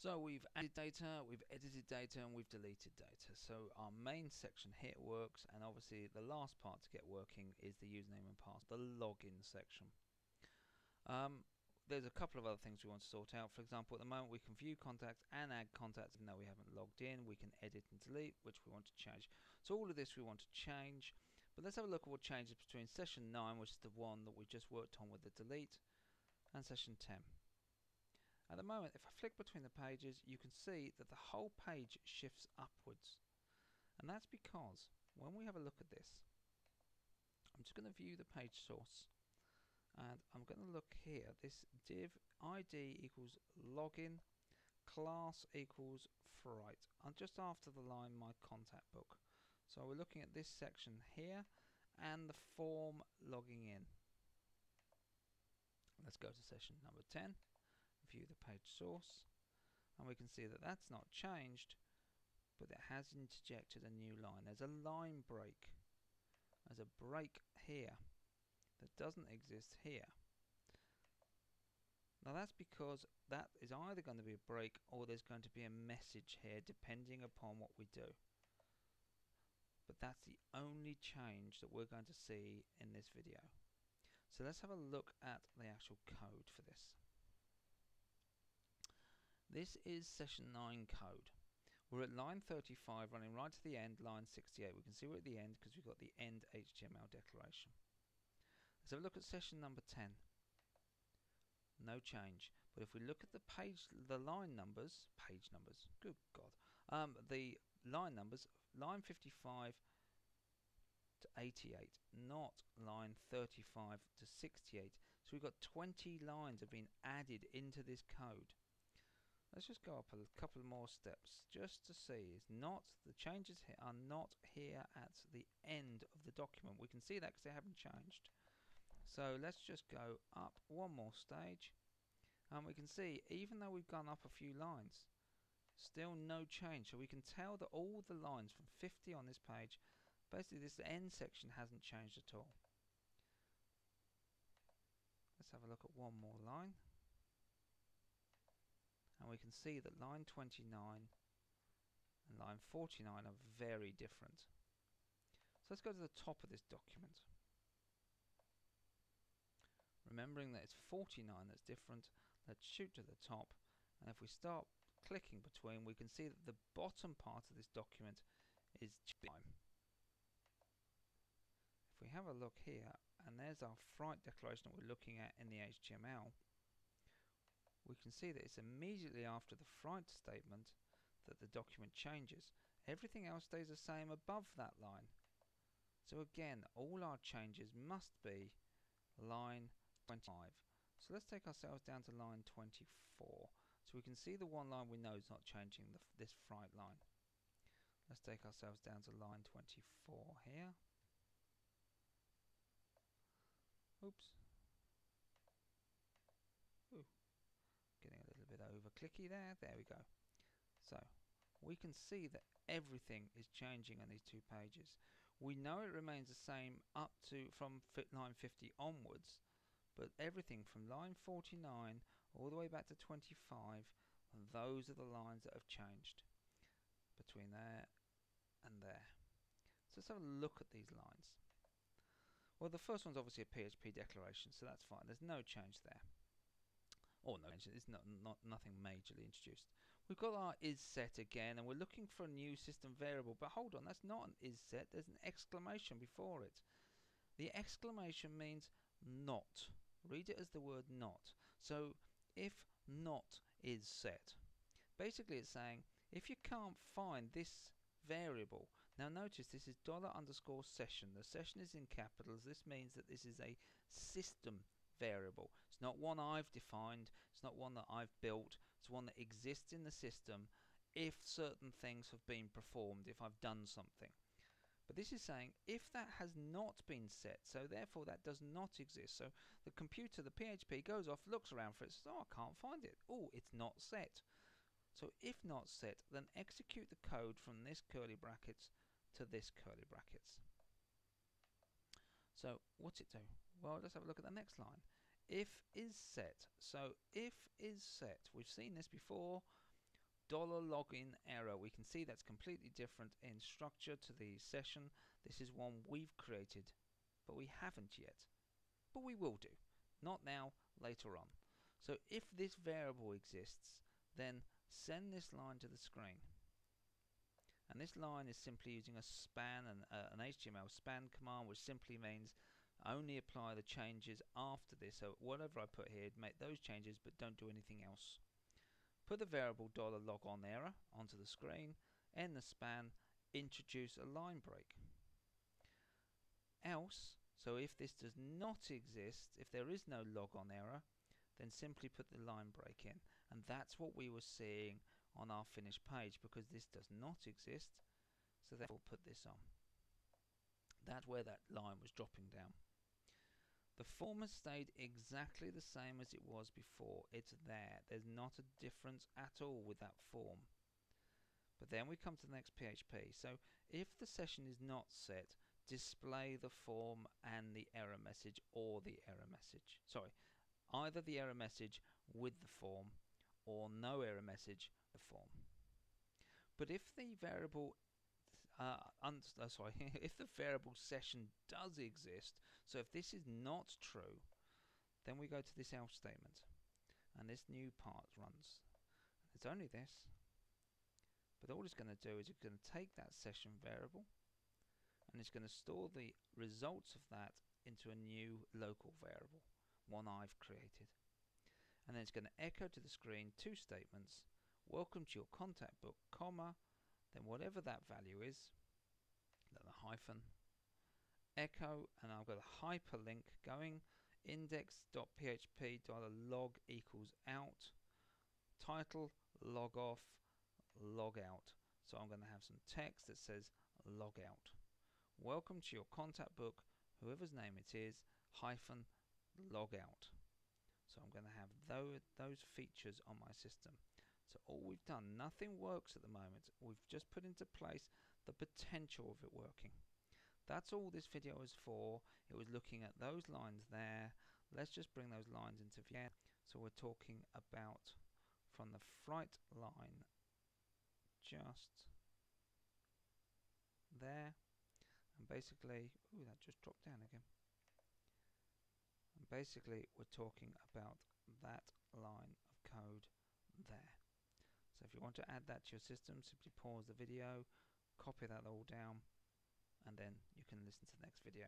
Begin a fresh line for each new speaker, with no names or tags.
So we've added data, we've edited data, and we've deleted data. So our main section here works, and obviously the last part to get working is the username and password, the login section. There's a couple of other things we want to sort out. For example, at the moment we can view contacts and add contacts even though we haven't logged in. We can edit and delete, which we want to change. So all of this we want to change. But let's have a look at what changes between session 9, which is the one that we just worked on with the delete, and session 10. At the moment, if I flick between the pages, you can see that the whole page shifts upwards. And that's because when we have a look at this, I'm just going to view the page source. And I'm going to look here, this div ID equals login, class equals fright. I'm just after the line my contact book. So we're looking at this section here and the form logging in. Let's go to session number 10, view the page source, and we can see that that's not changed, but it has interjected a new line. There's a line break. There's a break here that doesn't exist here. Now that's because that is either going to be a break or there's going to be a message here depending upon what we do. But that's the only change that we're going to see in this video. So let's have a look at the actual code for this. This is session 9 code. We're at line 35 running right to the end, line 68. We can see we're at the end because we've got the end HTML declaration. Let's have a look at session number 10. No change. But if we look at the line numbers, good God, the line numbers, line 55 to 88, not line 35 to 68. So we've got 20 lines have been added into this code. Let's just go up a couple more steps just to see. The changes here are not here at the end of the document. We can see that because they haven't changed. So let's just go up one more stage, and we can see even though we've gone up a few lines, still no change. So we can tell that all the lines from 50 on this page, basically this end section hasn't changed at all. Let's have a look at one more line, and we can see that line 29 and line 49 are very different. So let's go to the top of this document. Remembering that it's 49 that's different, let's shoot to the top, and if we start clicking between, we can see that the bottom part of this document is time. If we have a look here, and there's our fright declaration that we're looking at in the HTML, we can see that it's immediately after the fright statement that the document changes. Everything else stays the same above that line. So again, all our changes must be line 25. So let's take ourselves down to line 24. So we can see the one line we know is not changing, this fright line. Let's take ourselves down to line 24 here. Oops. Ooh. Getting a little bit over clicky there. There we go. So we can see that everything is changing on these two pages. We know it remains the same up to from line 50 onwards, but everything from line 49 all the way back to 25, those are the lines that have changed between there and there. So let's have a look at these lines. Well, the first one's obviously a PHP declaration, so that's fine. There's no change there. Or no change, it's nothing majorly introduced. We've got our isSet again, and we're looking for a new system variable, but hold on, that's not an isSet, there's an exclamation before it. The exclamation means not. Read it as the word not. So if not is set, basically it's saying if you can't find this variable, now notice this is $_session. The session is in capitals. This means that this is a system variable. It's not one I've defined, it's not one that I've built, it's one that exists in the system if certain things have been performed, if I've done something. But this is saying if that has not been set, so therefore that does not exist. So the computer, the PHP, goes off, looks around for it, says, oh, I can't find it. Oh, it's not set. So if not set, then execute the code from this curly brackets to this curly brackets. So what's it do? Well, let's have a look at the next line. If is set. So if is set, we've seen this before. $login error. We can see that's completely different in structure to the session. This is one we've created, but we haven't yet. But we will do. Not now, later on. So if this variable exists, then send this line to the screen. And this line is simply using a span and an HTML span command, which simply means only apply the changes after this. So whatever I put here, make those changes, but don't do anything else. Put the variable $logon error onto the screen, end the span, introduce a line break. Else, so if this does not exist, if there is no logon error, then simply put the line break in. And that's what we were seeing on our finished page, because this does not exist, so therefore put this on. That's where that line was dropping down. The form has stayed exactly the same as it was before. It's there. There's not a difference at all with that form. But then we come to the next PHP. So if the session is not set, display the form and the error message, or the error message. Sorry, either the error message with the form or no error message the form. But if the variable if the variable session does exist, so if this is not true, then we go to this else statement, and this new part runs. It's only this, but all it's going to do is it's going to take that session variable, and it's going to store the results of that into a new local variable, one I've created. And then it's going to echo to the screen two statements: welcome to your contact book, comma, then whatever that value is, then a hyphen, echo, and I've got a hyperlink going, index.php.log equals out, title, log off, log out. So I'm going to have some text that says log out. Welcome to your contact book, whoever's name it is, hyphen, log out. So I'm going to have those features on my system. So all we've done, nothing works at the moment. We've just put into place the potential of it working. That's all this video is for. It was looking at those lines there. Let's just bring those lines into view. So we're talking about from the flight line just there, and basically, ooh, that just dropped down again. And basically we're talking about that line of code there. So if you want to add that to your system, simply pause the video, copy that all down, and then you can listen to the next video.